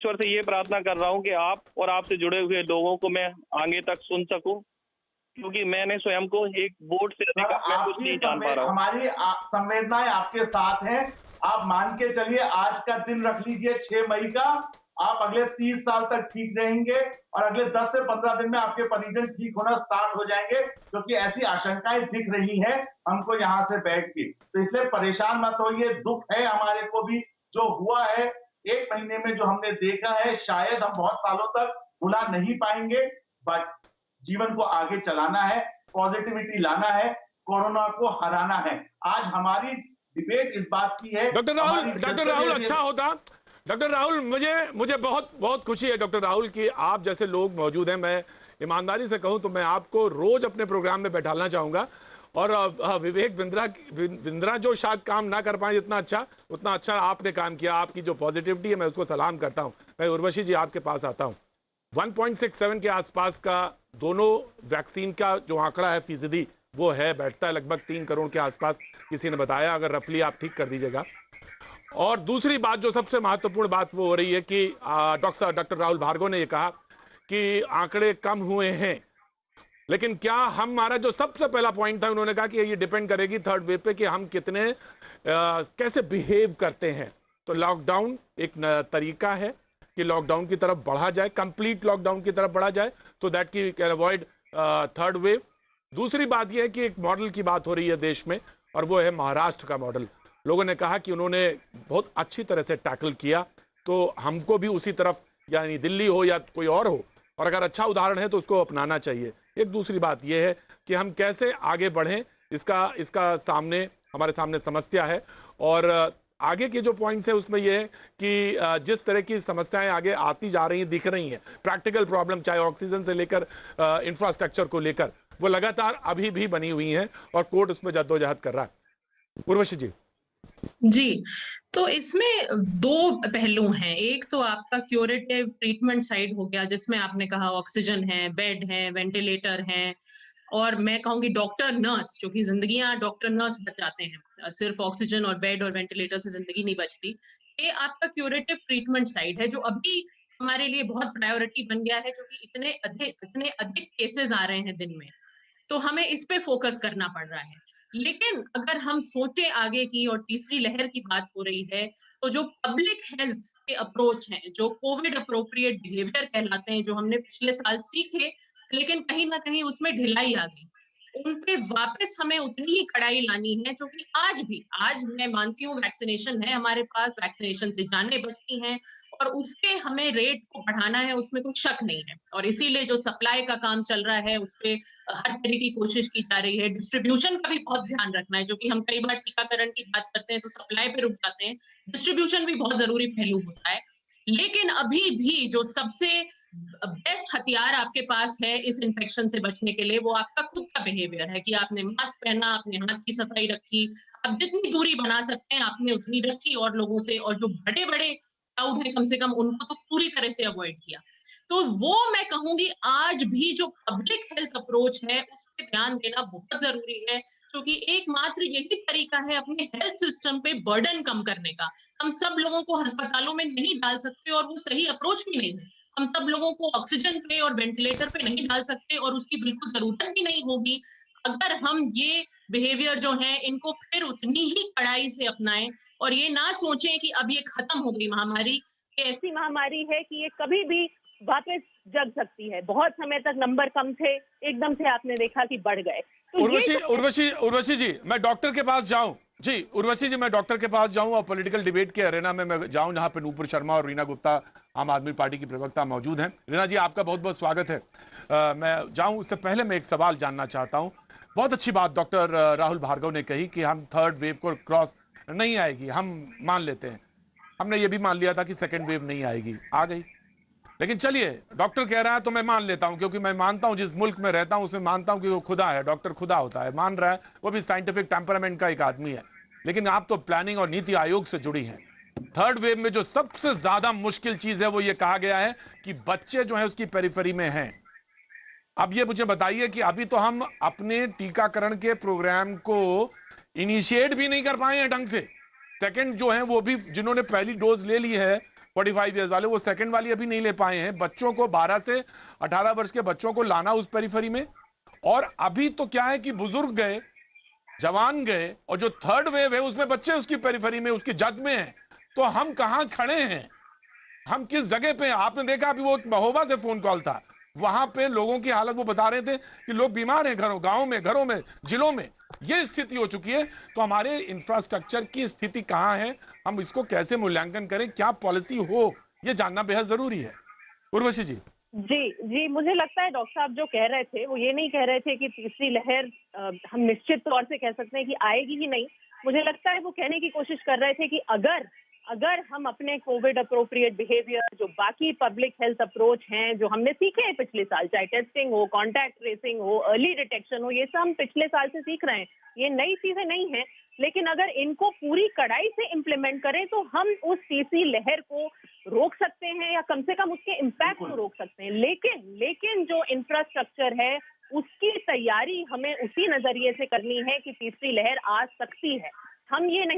ईश्वर से ये प्रार्थना कर रहा हूँ कि आप और आपसे जुड़े हुए लोगों को मैं आगे तक सुन सकूं, क्योंकि मैंने स्वयं को एक बोर्ड से सर, अधिक मैं कुछ आपकी नहीं जान पा रहा हूँ। हमारी संवेदनाएं आपके साथ हैं। आप मान के चलिए, आज का दिन रख लीजिए 6 मई का। आप अगले 30 साल तक ठीक रहेंगे और अगले 10 से 15 दिन में आपके परिजन ठीक होना स्टार्ट हो जाएंगे, क्योंकि ऐसी आशंकाएं दिख रही हैं हमको यहाँ से बैठ के। तो इसलिए परेशान मत होइए, दुख है हमारे को भी जो हुआ है 1 महीने में, जो हमने देखा है शायद हम बहुत सालों तक भुला नहीं पाएंगे। बट जीवन को आगे चलाना है, पॉजिटिविटी लाना है, कोरोना को हराना है। आज हमारी डिबेट इस बात की है। डॉक्टर राहुल अच्छा होता। डॉक्टर राहुल, मुझे मुझे बहुत बहुत खुशी है डॉक्टर राहुल कि आप जैसे लोग मौजूद हैं। मैं ईमानदारी से कहूं तो मैं आपको रोज अपने प्रोग्राम में बैठाना चाहूंगा। और विवेक बिंद्रा जो शायद काम ना कर पाए जितना अच्छा, उतना अच्छा आपने काम किया। आपकी जो पॉजिटिविटी है मैं उसको सलाम करता हूं। मैं उर्वशी जी आपके पास आता हूं। 1.67 के आसपास का दोनों वैक्सीन का जो आंकड़ा है फीसदी, वो है, बैठता है लगभग 3 करोड़ के आसपास किसी ने बताया, अगर रफली आप ठीक कर दीजिएगा। और दूसरी बात जो सबसे महत्वपूर्ण बात वो हो रही है कि डॉक्टर राहुल भार्गव ने ये कहा कि आंकड़े कम हुए हैं, लेकिन क्या हमारा जो सबसे पहला पॉइंट था, उन्होंने कहा कि ये डिपेंड करेगी थर्ड वेव पे कि हम कितने कैसे बिहेव करते हैं। तो लॉकडाउन एक तरीका है कि लॉकडाउन की तरफ बढ़ा जाए, कंप्लीट लॉकडाउन की तरफ बढ़ा जाए, तो दैट की कैन अवॉइड थर्ड वेव। दूसरी बात यह है कि एक मॉडल की बात हो रही है देश में, और वो है महाराष्ट्र का मॉडल। लोगों ने कहा कि उन्होंने बहुत अच्छी तरह से टैकल किया, तो हमको भी उसी तरफ, यानी दिल्ली हो या कोई और हो, और अगर अच्छा उदाहरण है तो उसको अपनाना चाहिए। एक दूसरी बात यह है कि हम कैसे आगे बढ़ें, इसका सामने हमारे सामने समस्या है। और आगे के जो पॉइंट्स है उसमें यह है कि जिस तरह की समस्याएं आगे आती जा रही हैं, दिख रही हैं, प्रैक्टिकल प्रॉब्लम चाहे ऑक्सीजन से लेकर इंफ्रास्ट्रक्चर को लेकर, वो लगातार अभी भी बनी हुई हैं और कोर्ट उसमें जद्दोजहद कर रहा है। उर्वशी जी। जी, तो इसमें 2 पहलू हैं। एक तो आपका क्यूरेटिव ट्रीटमेंट साइड हो गया, जिसमें आपने कहा ऑक्सीजन है, बेड है, वेंटिलेटर हैं, और मैं कहूँगी डॉक्टर, नर्स, जो कि ज़िंदगियाँ डॉक्टर, नर्स बचाते हैं। सिर्फ ऑक्सीजन और बेड और वेंटिलेटर से ज़िंदगी नहीं बचती। ये आपका क्यूरेटिव ट्रीटमेंट साइड है, जो अभी हमारे लिए बहुत प्रायोरिटी बन गया है, क्योंकि इतने अधिक केसेज़ आ रहे हैं दिन में। तो हमें इस पे फोकस करना पड़ रहा है। लेकिन अगर हम सोचे आगे की, और तीसरी लहर की बात हो रही है, तो जो पब्लिक हेल्थ के अप्रोच हैं, जो कोविड अप्रोप्रिएट बिहेवियर कहलाते हैं, जो हमने पिछले साल सीखे, लेकिन कहीं न कहीं उसमें ढिलाई आ गई। उन पे वापस हमें उतनी ही कड़ाई लानी है, जो कि आज मैं मानती हूँ वैक्सीनेशन है हमारे पास, वैक्सीनेशन से जानें बचती हैं, और उसके हमें रेट को बढ़ाना है, उसमें कोई शक नहीं है। और इसीलिए जो सप्लाई का काम चल रहा है, उसपे हर तरह की कोशिश की जा रही है। डिस्ट्रीब्यूशन का भी बहुत ध्यान रखना है, जो कि हम कई बार टीकाकरण की बात करते हैं तो सप्लाई पे रुक जाते हैं। डिस्ट्रीब्यूशन भी बहुत ज़रूरी पहलू होता है। लेकिन अभी भी जो सबसे बेस्ट हथियार आपके पास है इस इन्फेक्शन से बचने के लिए, वो आपका खुद का बिहेवियर है कि आपने मास्क पहना, आपने हाथ की सफाई रखी, आप जितनी दूरी बना सकते हैं आपने उतनी रखी, और लोगों से, और जो बड़े-बड़े क्राउड है कम से कम, उनको तो पूरी तरह से अवॉइड किया। तो वो मैं कहूँगी आज भी जो पब्लिक हेल्थ अप्रोच है, उस पे ध्यान देना बहुत ज़रूरी है, क्योंकि एकमात्र यही तरीका है अपने हेल्थ सिस्टम पे बर्डन कम करने का। हम सब लोगों को अस्पतालों में नहीं डाल सकते, और वो सही अप्रोच भी नहीं है। हम सब लोगों को ऑक्सीजन पे और वेंटिलेटर पे नहीं डाल सकते, और उसकी बिल्कुल ज़रूरत भी नहीं होगी, अगर हम ये बिहेवियर जो है इनको फिर उतनी ही कड़ाई से अपनाएं, और ये ना सोचें कि अब ये खत्म हो गई महामारी। ऐसी महामारी है कि ये कभी भी वापस जग सकती है। बहुत समय तक नंबर कम थे, एकदम से आपने देखा कि बढ़ गए। तो उर्वशी जी, मैं डॉक्टर के पास जाऊं। जी उर्वशी जी, मैं डॉक्टर के पास जाऊं और पॉलिटिकल डिबेट के अरेना में मैं जाऊं, जहां पे नूपुर शर्मा और रीना गुप्ता, आम आदमी पार्टी की प्रवक्ता, मौजूद हैं। रीना जी, आपका बहुत बहुत स्वागत है। मैं जाऊं उससे पहले मैं एक सवाल जानना चाहता हूं। बहुत अच्छी बात डॉक्टर राहुल भार्गव ने कही कि हम थर्ड वेव को क्रॉस नहीं आएगी, हम मान लेते हैं। हमने ये भी मान लिया था कि सेकेंड वेव नहीं आएगी, आ गई। लेकिन चलिए, डॉक्टर कह रहा है तो मैं मान लेता हूं, क्योंकि मैं मानता हूं, जिस मुल्क में रहता हूं उसमें मानता हूं कि वो खुदा है, डॉक्टर खुदा होता है, मान रहा है, वो भी साइंटिफिक टेम्परामेंट का एक आदमी है। लेकिन आप तो प्लानिंग और नीति आयोग से जुड़ी हैं। थर्ड वेव में जो सबसे ज्यादा मुश्किल चीज है वो ये कहा गया है कि बच्चे जो है उसकी पेरिफेरी में हैं। अब ये मुझे बताइए कि अभी तो हम अपने टीकाकरण के प्रोग्राम को इनिशिएट भी नहीं कर पाए हैं ढंग से। सेकंड जो है वो भी, जिन्होंने पहली डोज ले ली है 45 ईयर्स वाले, वो सेकंड वाली अभी नहीं ले पाए हैं। बच्चों को 12 से 18 वर्ष के बच्चों को लाना उस पेरिफेरी में, और अभी तो क्या है कि बुजुर्ग गए, जवान गए, और जो थर्ड वेव है उसमें बच्चे उसकी पेरिफेरी में, उसकी जद में हैं। तो हम कहां खड़े हैं, हम किस जगह पे हैं? आपने देखा अभी वो महोबा से फोन कॉल था, वहां पे लोगों की हालत वो बता रहे थे कि लोग बीमार हैं घरों, गांव में, घरों में, जिलों में। ये स्थिति हो चुकी है। तो हमारे इंफ्रास्ट्रक्चर की स्थिति कहां है, हम इसको कैसे मूल्यांकन करें, क्या पॉलिसी हो, ये जानना बेहद जरूरी है। उर्वशी जी। जी, मुझे लगता है डॉक्टर साहब जो कह रहे थे वो ये नहीं कह रहे थे कि तीसरी लहर हम निश्चित तौर से कह सकते हैं कि आएगी ही नहीं। मुझे लगता है वो कहने की कोशिश कर रहे थे कि अगर हम अपने कोविड अप्रोप्रिएट बिहेवियर, जो बाकी पब्लिक हेल्थ अप्रोच हैं जो हमने सीखे हैं पिछले साल, चाहे टेस्टिंग हो, कॉन्टैक्ट ट्रेसिंग हो, अर्ली डिटेक्शन हो, ये सब हम पिछले साल से सीख रहे हैं, ये नई चीजें नहीं है। लेकिन अगर इनको पूरी कड़ाई से इम्प्लीमेंट करें तो हम उस तीसरी लहर को रोक सकते हैं, या कम से कम उसके इम्पैक्ट को रोक सकते हैं। लेकिन जो इंफ्रास्ट्रक्चर है उसकी तैयारी हमें उसी नजरिए से करनी है कि तीसरी लहर आ सकती है। हम ये नहीं